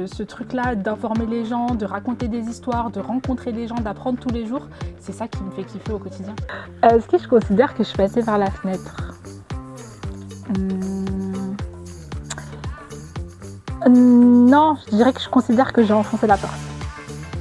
ce truc-là d'informer les gens, de raconter des histoires, de rencontrer des gens, d'apprendre tous les jours, c'est ça qui me fait kiffer au quotidien. Est-ce que je considère que je suis passée par la fenêtre? Non, je dirais que je considère que j'ai enfoncé la porte.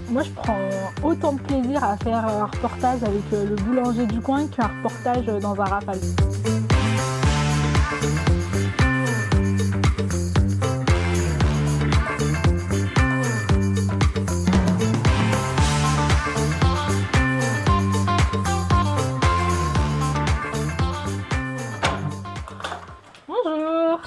Moi, je prends autant de plaisir à faire un reportage avec le boulanger du coin qu'un reportage dans un Rafale. Bonjour.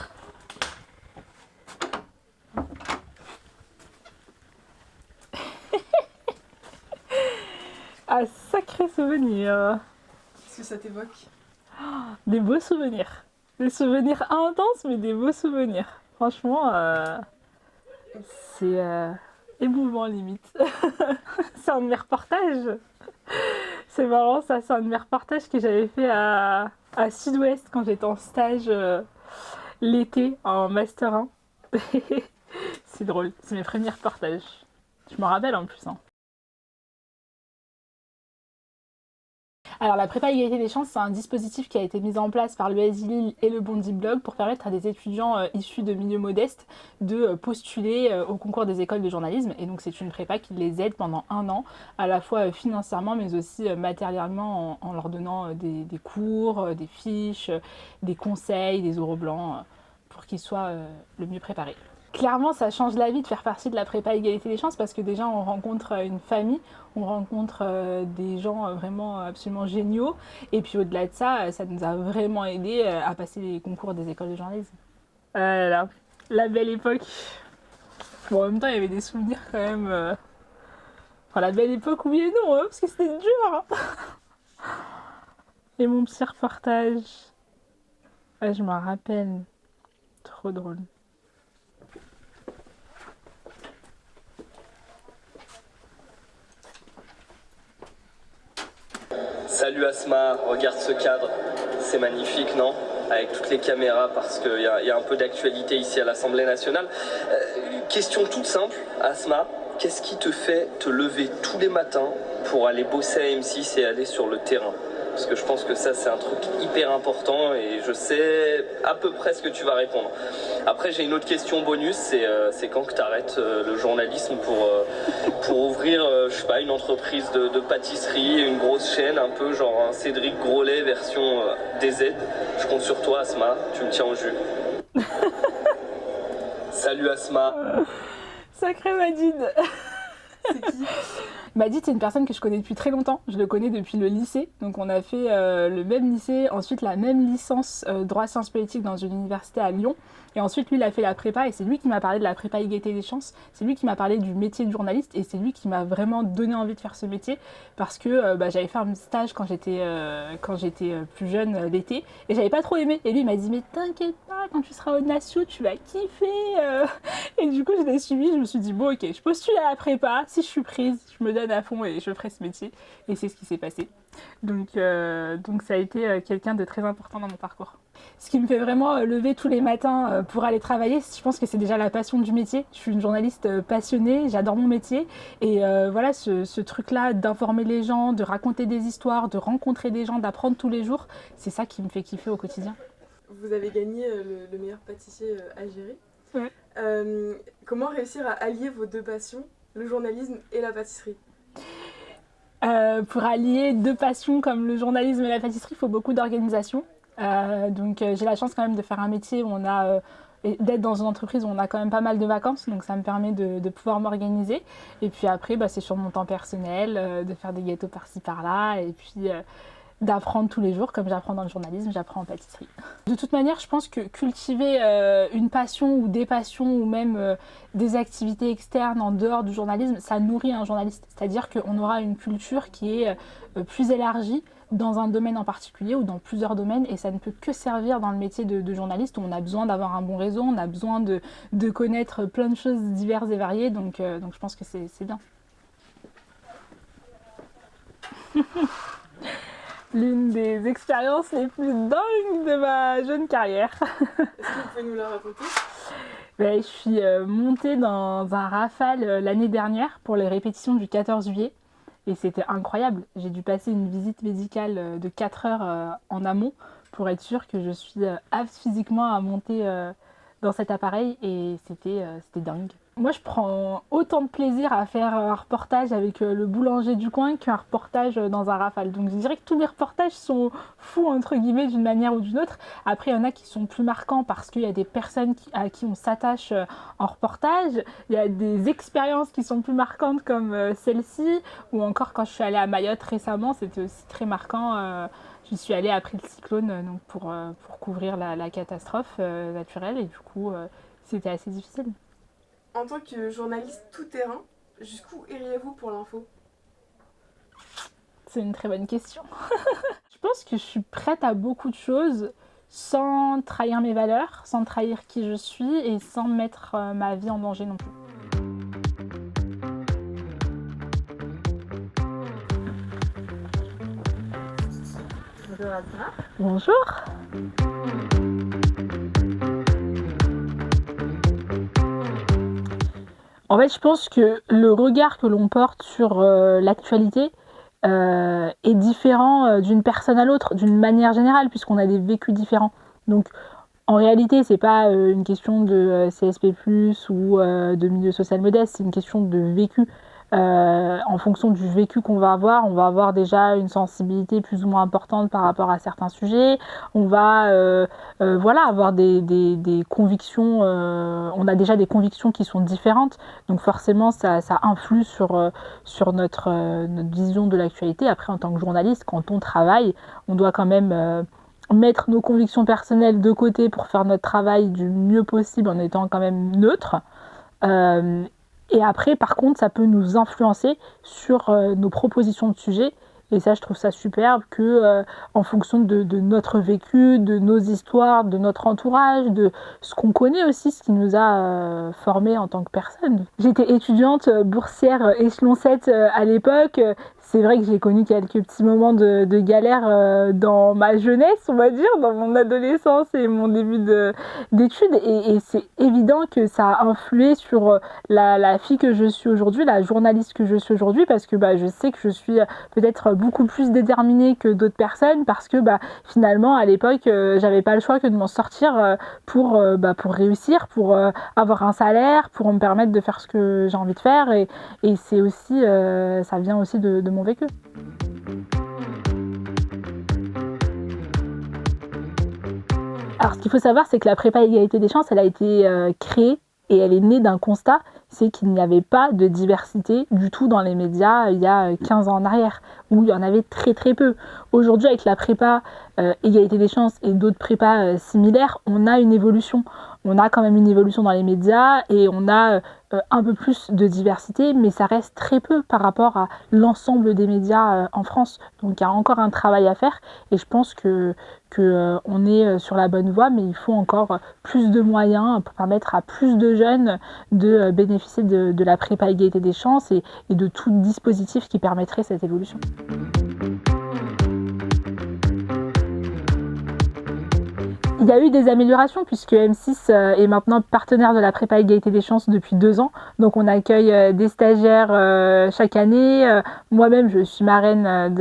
Ah, sacré souvenir. Qu'est-ce que ça t'évoque? Des beaux souvenirs. Des souvenirs intenses, mais des beaux souvenirs. Franchement, c'est émouvant limite. C'est un de mes reportages. C'est marrant ça, c'est un de mes reportages que j'avais fait à Sud-Ouest quand j'étais en stage l'été en Master 1. C'est drôle, c'est mes premiers reportages. Je m'en rappelle en plus. Hein. Alors la prépa égalité des chances, c'est un dispositif qui a été mis en place par l'ESI Lille et le Bondi Blog pour permettre à des étudiants issus de milieux modestes de postuler au concours des écoles de journalisme. Et donc c'est une prépa qui les aide pendant 1 an, à la fois financièrement mais aussi matériellement en leur donnant des cours, des fiches, des conseils, des oraux blancs pour qu'ils soient le mieux préparés. Clairement, ça change la vie de faire partie de la prépa égalité des chances parce que déjà on rencontre une famille, on rencontre des gens vraiment absolument géniaux et puis au-delà de ça, ça nous a vraiment aidé à passer les concours des écoles de journalisme. Là, la belle époque. Bon, en même temps, il y avait des souvenirs quand même. Enfin, la belle époque, oui et non, hein, parce que c'était dur. Hein. Et mon petit reportage. Ouais, je m'en rappelle. Trop drôle. Salut Asma, regarde ce cadre, c'est magnifique, non? Avec toutes les caméras, parce qu'il y a un peu d'actualité ici à l'Assemblée nationale. Question toute simple, Asma, qu'est-ce qui te fait te lever tous les matins pour aller bosser à M6 et aller sur le terrain? Parce que je pense que ça, c'est un truc hyper important et je sais à peu près ce que tu vas répondre. Après, j'ai une autre question bonus, c'est quand que tu arrêtes le journalisme pour ouvrir, je sais pas, une entreprise de pâtisserie, une grosse chaîne, un peu genre un Cédric Grolet version DZ. Je compte sur toi, Asma, tu me tiens au jus. Salut Asma. Sacré Madid. C'est qui? Madid, c'est une personne que je connais depuis très longtemps. Je le connais depuis le lycée. Donc, on a fait le même lycée, ensuite la même licence droit sciences politiques dans une université à Lyon. Et ensuite, lui, il a fait la prépa et c'est lui qui m'a parlé de la prépa égalité des chances. C'est lui qui m'a parlé du métier de journaliste et c'est lui qui m'a vraiment donné envie de faire ce métier parce que j'avais fait un stage quand j'étais plus jeune l'été et j'avais pas trop aimé. Et lui, il m'a dit, mais t'inquiète pas, quand tu seras au Nassau, tu vas kiffer. Et du coup, je l'ai suivi. Je me suis dit, bon, ok, je postule à la prépa. Si je suis prise, je me donne à fond et je ferai ce métier. Et c'est ce qui s'est passé. Donc ça a été quelqu'un de très important dans mon parcours. Ce qui me fait vraiment lever tous les matins pour aller travailler, je pense que c'est déjà la passion du métier. Je suis une journaliste passionnée, j'adore mon métier. Et voilà, ce truc-là d'informer les gens, de raconter des histoires, de rencontrer des gens, d'apprendre tous les jours, c'est ça qui me fait kiffer au quotidien. Vous avez gagné le meilleur pâtissier Algérie. Ouais. Comment réussir à allier vos deux passions, le journalisme et la pâtisserie? Pour allier deux passions comme le journalisme et la pâtisserie, il faut beaucoup d'organisation. Donc j'ai la chance quand même de faire un métier où on a d'être dans une entreprise où on a quand même pas mal de vacances, donc ça me permet de pouvoir m'organiser. Et puis après, c'est sur mon temps personnel, de faire des gâteaux par-ci par-là, et puis d'apprendre tous les jours, comme j'apprends dans le journalisme, j'apprends en pâtisserie. De toute manière, je pense que cultiver une passion ou des passions ou même des activités externes en dehors du journalisme, ça nourrit un journaliste. C'est-à-dire qu'on aura une culture qui est plus élargie dans un domaine en particulier ou dans plusieurs domaines et ça ne peut que servir dans le métier de journaliste où on a besoin d'avoir un bon réseau, on a besoin de connaître plein de choses diverses et variées, donc je pense que c'est bien. L'une des expériences les plus dingues de ma jeune carrière. Est-ce que vous pouvez nous la raconter? Je suis montée dans un Rafale l'année dernière pour les répétitions du 14 juillet et c'était incroyable. J'ai dû passer une visite médicale de 4 heures en amont pour être sûre que je suis apte physiquement à monter dans cet appareil et c'était dingue. Moi, je prends autant de plaisir à faire un reportage avec le boulanger du coin qu'un reportage dans un Rafale. Donc je dirais que tous mes reportages sont fous, entre guillemets, d'une manière ou d'une autre. Après, il y en a qui sont plus marquants parce qu'il y a des personnes à qui on s'attache en reportage. Il y a des expériences qui sont plus marquantes comme celle-ci. Ou encore quand je suis allée à Mayotte récemment, c'était aussi très marquant. J'y suis allée après le cyclone donc pour couvrir la catastrophe naturelle et du coup, c'était assez difficile. En tant que journaliste tout-terrain, jusqu'où iriez-vous pour l'info? C'est une très bonne question. Je pense que je suis prête à beaucoup de choses sans trahir mes valeurs, sans trahir qui je suis et sans mettre ma vie en danger non plus. Bonjour Asma. Bonjour. En fait, je pense que le regard que l'on porte sur l'actualité est différent d'une personne à l'autre, d'une manière générale, puisqu'on a des vécus différents. Donc, en réalité, c'est pas une question de CSP+, ou de milieu social modeste, c'est une question de vécu. En fonction du vécu qu'on va avoir, on va avoir déjà une sensibilité plus ou moins importante par rapport à certains sujets. On va voilà, avoir des convictions, on a déjà des convictions qui sont différentes, donc forcément ça influe sur notre vision de l'actualité. Après, en tant que journaliste, quand on travaille, on doit quand même mettre nos convictions personnelles de côté pour faire notre travail du mieux possible en étant quand même neutre. Et après, par contre, ça peut nous influencer sur nos propositions de sujets. Et ça, je trouve ça superbe que, en fonction de notre vécu, de nos histoires, de notre entourage, de ce qu'on connaît aussi, ce qui nous a formés en tant que personne. J'étais étudiante boursière échelon 7 à l'époque. C'est vrai que j'ai connu quelques petits moments de galère dans ma jeunesse, on va dire, dans mon adolescence et mon début d'études. Et c'est évident que ça a influé sur la fille que je suis aujourd'hui, la journaliste que je suis aujourd'hui, parce que je sais que je suis peut-être beaucoup plus déterminée que d'autres personnes, parce que finalement, à l'époque, j'avais pas le choix que de m'en sortir pour réussir, pour avoir un salaire, pour me permettre de faire ce que j'ai envie de faire. Et c'est aussi, ça vient aussi de mon vécu. Alors, ce qu'il faut savoir, c'est que la prépa égalité des chances, elle a été créée et elle est née d'un constat, c'est qu'il n'y avait pas de diversité du tout dans les médias il y a 15 ans en arrière, où il y en avait très très peu. Aujourd'hui, avec la prépa égalité des chances et d'autres prépas similaires, on a une évolution. On a quand même une évolution dans les médias et on a un peu plus de diversité, mais ça reste très peu par rapport à l'ensemble des médias en France. Donc il y a encore un travail à faire et je pense que on est sur la bonne voie, mais il faut encore plus de moyens pour permettre à plus de jeunes de bénéficier de la prépa égalité des chances et de tout dispositif qui permettrait cette évolution. Il y a eu des améliorations puisque M6 est maintenant partenaire de la prépa égalité des chances depuis 2 ans. Donc on accueille des stagiaires chaque année. Moi-même, je suis marraine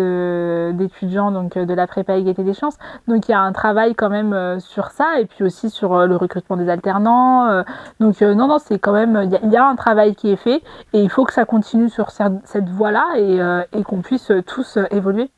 d'étudiants donc de la prépa égalité des chances. Donc il y a un travail quand même sur ça et puis aussi sur le recrutement des alternants. Donc non, c'est quand même, il y a un travail qui est fait et il faut que ça continue sur cette voie-là et qu'on puisse tous évoluer.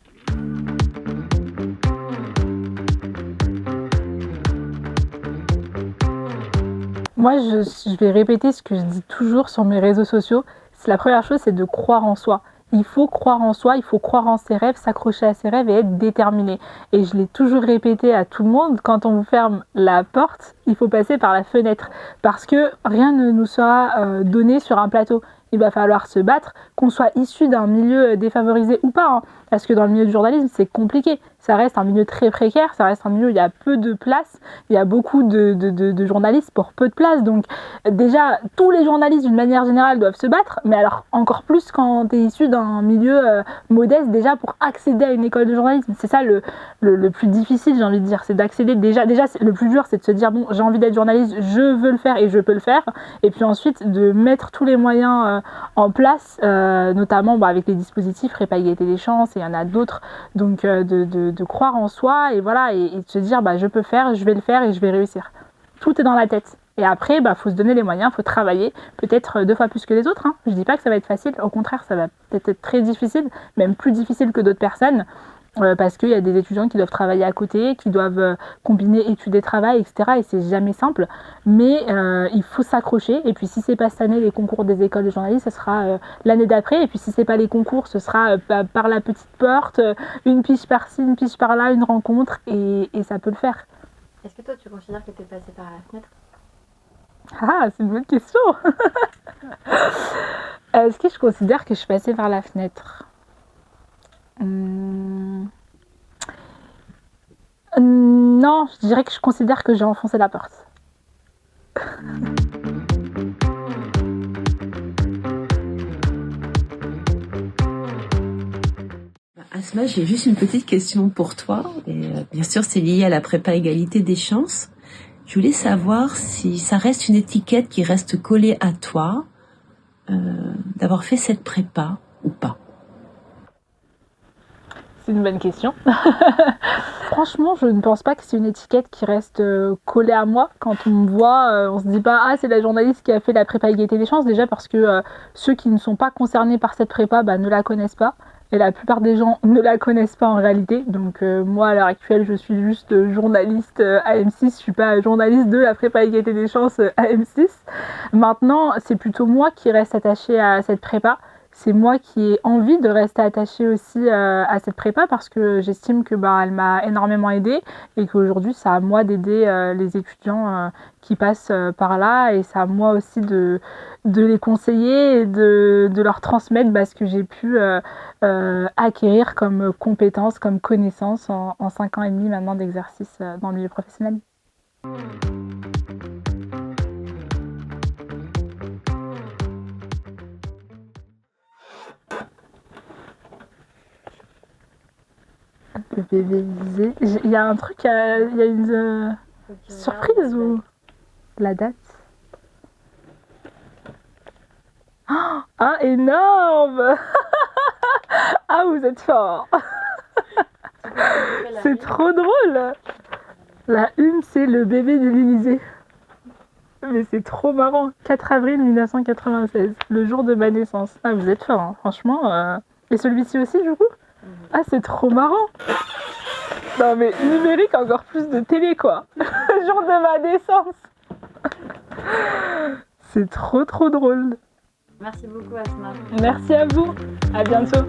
Moi, je vais répéter ce que je dis toujours sur mes réseaux sociaux. La première chose, c'est de croire en soi. Il faut croire en soi, il faut croire en ses rêves, s'accrocher à ses rêves et être déterminé. Et je l'ai toujours répété à tout le monde, quand on vous ferme la porte, il faut passer par la fenêtre. Parce que rien ne nous sera donné sur un plateau. il va falloir se battre, qu'on soit issu d'un milieu défavorisé ou pas, hein. Parce que dans le milieu du journalisme, c'est compliqué. Ça reste un milieu très précaire, ça reste un milieu où il y a peu de place, il y a beaucoup de journalistes pour peu de place. Donc déjà, tous les journalistes d'une manière générale doivent se battre, mais alors encore plus quand tu es issu d'un milieu modeste déjà pour accéder à une école de journalisme. C'est ça le plus difficile, j'ai envie de dire, c'est d'accéder déjà le plus dur, c'est de se dire bon, j'ai envie d'être journaliste, je veux le faire et je peux le faire, et puis ensuite de mettre tous les moyens en place, notamment avec les dispositifs Prépa Égalité des chances, et il y en a d'autres, donc de croire en soi et voilà, et de se dire je peux faire, je vais le faire et je vais réussir. Tout est dans la tête. Et après, faut se donner les moyens, faut travailler, peut-être 2 fois plus que les autres, hein. Je dis pas que ça va être facile, au contraire, ça va peut-être être très difficile, même plus difficile que d'autres personnes, parce qu'il y a des étudiants qui doivent travailler à côté, qui doivent combiner études et travail, etc. Et c'est jamais simple, mais il faut s'accrocher. Et puis si c'est pas cette année les concours des écoles de journalisme, ce sera l'année d'après. Et puis si c'est pas les concours, ce sera par la petite porte, une pige par-ci, une pige par-là, une rencontre, et ça peut le faire. Est-ce que toi tu considères que tu es passée par la fenêtre ? Ah, c'est une bonne question. Est-ce que je considère que je suis passée par la fenêtre ? Non, je dirais que je considère que j'ai enfoncé la porte. Asma, j'ai juste une petite question pour toi. Et bien sûr, c'est lié à la prépa égalité des chances. Je voulais savoir si ça reste une étiquette qui reste collée à toi, d'avoir fait cette prépa ou pas. C'est une bonne question. Franchement, je ne pense pas que c'est une étiquette qui reste collée à moi. Quand on me voit, on se dit pas « Ah, c'est la journaliste qui a fait la prépa égalité des chances », déjà parce que ceux qui ne sont pas concernés par cette prépa ne la connaissent pas. Et la plupart des gens ne la connaissent pas en réalité. Donc moi, à l'heure actuelle, je suis juste journaliste à M6. Je suis pas journaliste de la prépa égalité des chances à M6. Maintenant, c'est plutôt moi qui reste attachée à cette prépa. C'est moi qui ai envie de rester attachée aussi à cette prépa parce que j'estime que elle m'a énormément aidée et qu'aujourd'hui, c'est à moi d'aider les étudiants qui passent par là, et c'est à moi aussi de les conseiller et de leur transmettre ce que j'ai pu acquérir comme compétences, comme connaissances en 5 ans et demi maintenant d'exercice dans le milieu professionnel. Le bébé Lisée. Il y a un truc, il y a une surprise ou la date? Ah, énorme. Ah, vous êtes fort. C'est trop drôle. La une, c'est le bébé de l'Élysée. Mais c'est trop marrant. 4 avril 1996, le jour de ma naissance. Ah, vous êtes fort, hein. Franchement. Et celui-ci aussi, du coup? Ah, c'est trop marrant. Non, mais numérique, encore plus de télé, quoi. Le jour de ma naissance. C'est trop drôle. Merci beaucoup, Asma. Merci à vous. À bientôt.